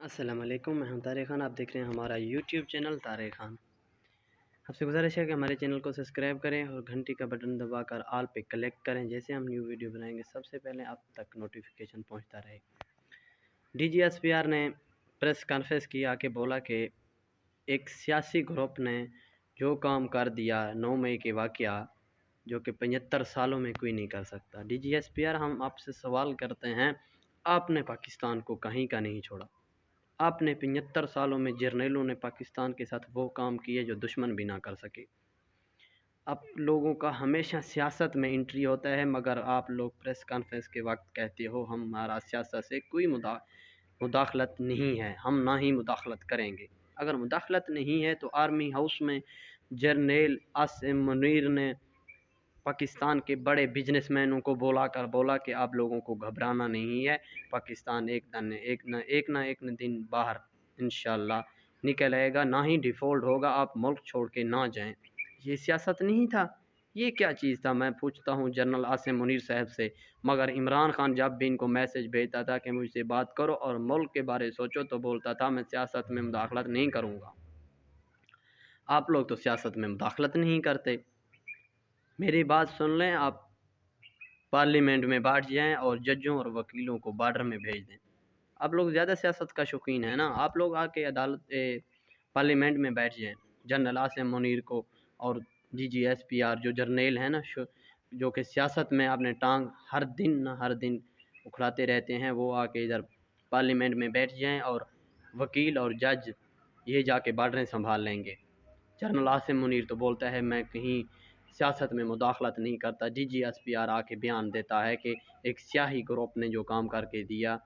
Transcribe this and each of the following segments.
السلام علیکم، میں ہوں طارق خان۔ آپ دیکھ رہے ہیں ہمارا یوٹیوب چینل طارق خان۔ آپ سے گزارش ہے کہ ہمارے چینل کو سبسکرائب کریں اور گھنٹی کا بٹن دبا کر آل پہ کلک کریں، جیسے ہم نیو ویڈیو بنائیں گے سب سے پہلے آپ تک نوٹیفیکیشن پہنچتا رہے۔ D G S P R نے پریس کانفرنس کیا کہ بولا کہ ایک سیاسی گروپ نے جو کام کر دیا 9 مئی کے واقعہ، جو کہ 75 سالوں میں کوئی نہیں کر سکتا۔ D G S P R, ہم آپ سے سوال کرتے ہیں، آپ نے پاکستان کو کہیں کا نہیں چھوڑا۔ آپ نے 75 سالوں میں جرنیلوں نے پاکستان کے ساتھ وہ کام کیے جو دشمن بھی نہ کر سکے۔ آپ لوگوں کا ہمیشہ سیاست میں انٹری ہوتا ہے، مگر آپ لوگ پریس کانفرنس کے وقت کہتے ہو ہمارا سیاست سے کوئی مداخلت نہیں ہے، ہم نہ ہی مداخلت کریں گے۔ اگر مداخلت نہیں ہے تو آرمی ہاؤس میں جرنیل عاصم منیر نے پاکستان کے بڑے بزنس مینوں کو بولا کہ آپ لوگوں کو گھبرانا نہیں ہے، پاکستان ایک نہ ایک دن باہر انشاءاللہ نکل آئے گا، نہ ہی ڈیفالٹ ہوگا، آپ ملک چھوڑ کے نہ جائیں۔ یہ سیاست نہیں تھا، یہ کیا چیز تھا؟ میں پوچھتا ہوں جنرل عاصم منیر صاحب سے، مگر عمران خان جب بھی ان کو میسج بھیجتا تھا کہ مجھ سے بات کرو اور ملک کے بارے سوچو، تو بولتا تھا میں سیاست میں مداخلت نہیں کروں گا۔ آپ لوگ تو سیاست میں مداخلت نہیں کرتے۔ میری بات سن لیں، آپ پارلیمنٹ میں بیٹھ جائیں اور ججوں اور وکیلوں کو بارڈر میں بھیج دیں۔ آپ لوگ زیادہ سیاست کا شوقین ہیں نا، آپ لوگ آ کے پارلیمنٹ میں بیٹھ جائیں۔ جنرل عاصم منیر کو اور D G S P R جو جرنیل ہیں نا، جو کہ سیاست میں اپنے ٹانگ ہر دن اکھڑاتے رہتے ہیں، وہ آ کے ادھر پارلیمنٹ میں بیٹھ جائیں اور وکیل اور جج یہ جا کے بارڈریں سنبھال لیں گے۔ جنرل عاصم منیر تو بولتا ہے میں کہیں سیاست میں مداخلت نہیں کرتا۔ D G S P R آ کے بیان دیتا ہے کہ ایک سیاسی گروپ نے جو کام کر کے دیا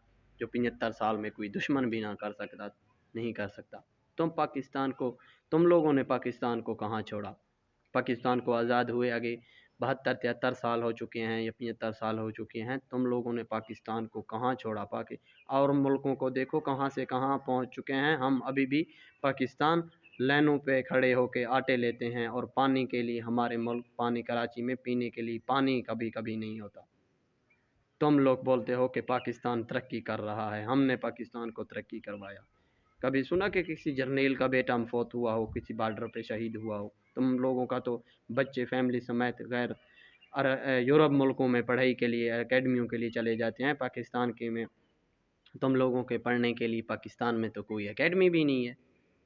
جو 75 سال میں کوئی دشمن بھی نہیں کر سکتا۔ تم لوگوں نے پاکستان کو کہاں چھوڑا؟ پاکستان کو آزاد ہوئے آگے 72-73 سال ہو چکے ہیں یا 75 سال ہو چکے ہیں، تم لوگوں نے پاکستان کو کہاں چھوڑا؟ اور ملکوں کو دیکھو کہاں سے کہاں پہنچ چکے ہیں۔ ہم ابھی بھی پاکستان لائنوں پہ کھڑے ہو کے آٹے لیتے ہیں، اور پانی کے لیے ہمارے ملک پانی کراچی میں پینے کے لیے پانی کبھی نہیں ہوتا۔ تم لوگ بولتے ہو کہ پاکستان ترقی کر رہا ہے، ہم نے پاکستان کو ترقی کروایا۔ کبھی سنا کہ کسی جرنیل کا بیٹا فوت ہوا ہو، کسی بارڈر پہ شہید ہوا ہو؟ تم لوگوں کا تو بچے فیملی سمیت غیر یورپ ملکوں میں پڑھائی کے لیے اکیڈمیوں کے لیے چلے جاتے ہیں، پاکستان کے میں تم لوگوں کے پڑھنے کے لیے پاکستان میں تو کوئی اکیڈمی بھی نہیں ہے۔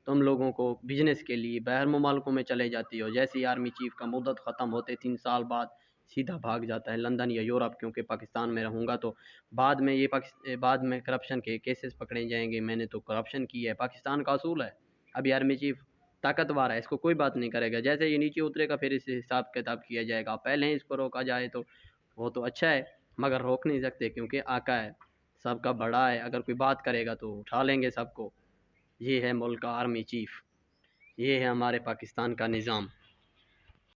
تم لوگوں کو بزنس کے لیے باہر ممالکوں میں چلے جاتی ہو، جیسے ہی آرمی چیف کا مدت ختم ہوتے 3 سال بعد سیدھا بھاگ جاتا ہے لندن یا یورپ، کیونکہ پاکستان میں رہوں گا تو بعد میں کرپشن کے کیسز پکڑے جائیں گے، میں نے تو کرپشن کی ہے۔ پاکستان کا اصول ہے، ابھی آرمی چیف طاقتور ہے، اس کو کوئی بات نہیں کرے گا، جیسے یہ نیچے اترے گا پھر اس سے حساب کتاب کیا جائے گا۔ پہلے ہی اس کو روکا جائے تو وہ تو اچھا ہے، مگر روک نہیں سکتے کیونکہ آقا ہے، سب کا بڑا ہے، اگر کوئی بات کرے گا تو اٹھا لیں گے سب کو۔ یہ ہے ملک کا آرمی چیف، یہ ہے ہمارے پاکستان کا نظام۔